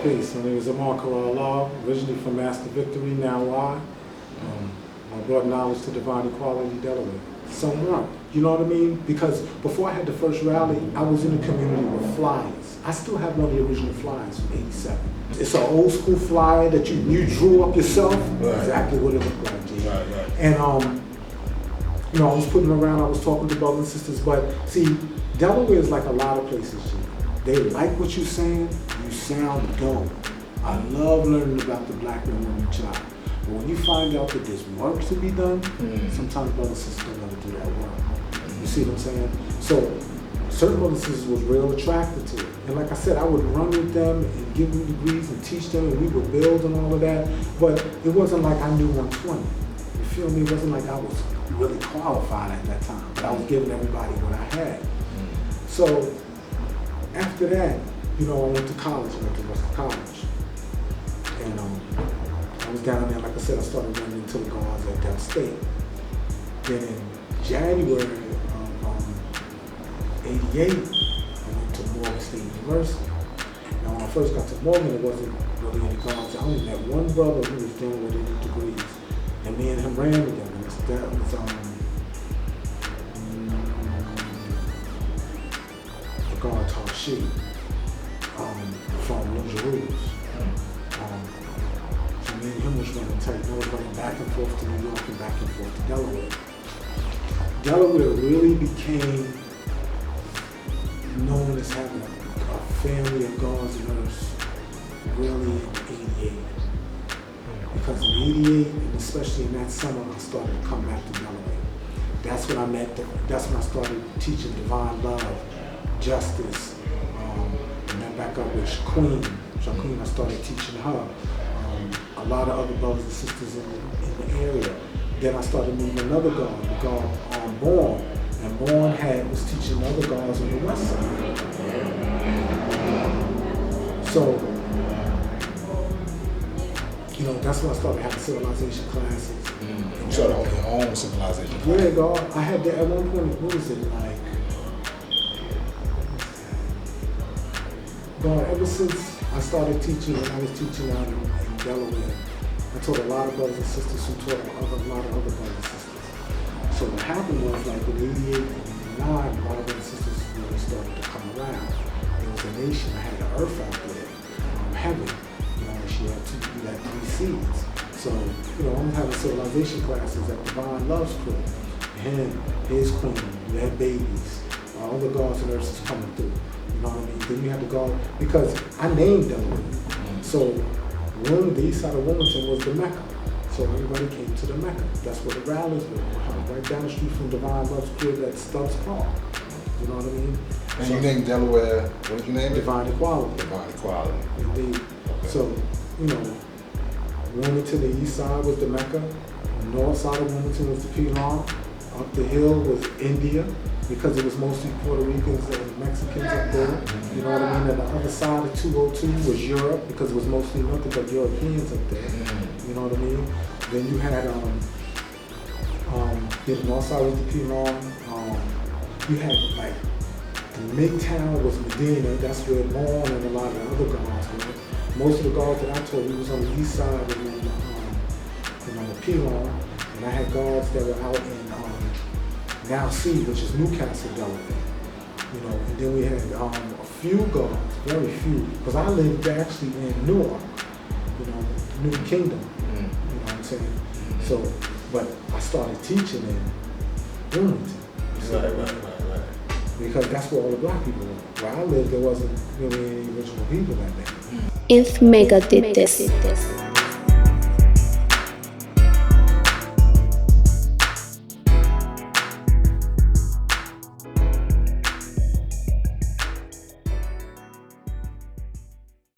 Peace. My name is Korah Allah, originally from Master Victory, now I. I brought knowledge to Divine Equality, Delaware. Somewhat, you know what I mean? Because before I had the first rally, I was in a community with flyers. I still have one of the original flyers from '87. It's an old school flyer that you drew up yourself. Right. Exactly what it looked like, G. Right. And I was putting them around, I was talking to brothers and sisters, but see, Delaware is like a lot of places, G. They like what you're saying, you sound dope. I love learning about the black and woman child. But when you find out that there's work to be done, sometimes brothers and sisters don't want to do that work. You see what I'm saying? So certain brothers and sisters was real attracted to it. And like I said, I would run with them and give them degrees and teach them, and we would build and all of that. But it wasn't like I knew 120. You feel me? It wasn't like I was really qualified at that time, but I was giving everybody what I had. So after that, I went to college. I went to West College. And I was down there, like I said, I started running into the guards at Del State. Then in January of '88, I went to Morgan State University. Now when I first got to Morgan, it wasn't really any guards. I only met one brother who was doing with any degrees. And me and him ran together. That was the guard Tashi from Los Angeles. So me and him was running tight. I was running back and forth to New York and back and forth to Delaware. Delaware really became known as having a family of guards and nurses really in '88. Because in '88, and especially in that summer, I started to come back to Delaware. That's when I started teaching divine love, justice, and then back up with Shaqueen. I started teaching her. A lot of other brothers and sisters in the area. Then I started meeting another guard, the guard Born. And Born was teaching other guards on the west side. So, that's when I started having civilization classes. You started holding your own civilization classes? Yeah, God. I had that at one point, what was it like? God, ever since I started teaching, and I was teaching out in Delaware, I taught a lot of brothers and sisters who taught a lot of other brothers and sisters. So what happened was, like in '88 and '89, a lot of brothers and sisters really started to come around. There was a nation, I had the earth out there, heaven. She had three seeds. So, I'm having civilization classes at Divine Love's crew. Him, his queen, you had babies, all the guards and nurses coming through. You know what I mean? Then you had to go, because I named Delaware. So, the east side of Wilmington was the Mecca. So everybody came to the Mecca. That's where the rallies were. Right down the street from Divine Love's crew at Stubbs Park. You know what I mean? And so, you named Delaware, what did you name it? Divine Equality. Divine Equality. Indeed. Okay. So, Wilmington, the east side was the Mecca. The north side of Wilmington was the Piedmont. Up the hill was India, because it was mostly Puerto Ricans and Mexicans up there. You know what I mean? And the other side of 202 was Europe, because it was mostly nothing but Europeans up there. You know what I mean? Then you had the north side was the Piedmont. You had like the Midtown was Medina. That's where Morn and a lot of the other guards were. Most of the guards that I taught, we was on the east side and on the Piedmont, and I had guards that were out in Now C, which is Newcastle, Delaware. And then we had a few guards, very few, because I lived actually in Newark, New Kingdom. You know what I'm saying? So, but I started teaching in Wilmington. Right. Because that's where all the black people were. Where I lived, there wasn't really any original people back then. If Mecca did this.